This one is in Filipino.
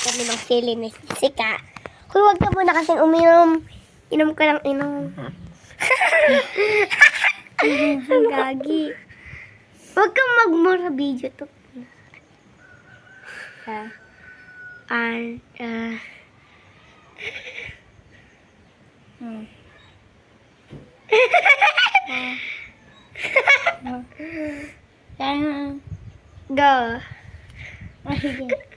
kami ng sili ni Sika. Kung wag ka muna kasing uminom. Inom ka lang, inom. Ang gagi. Huwag kang magmura video to. Go. Sige.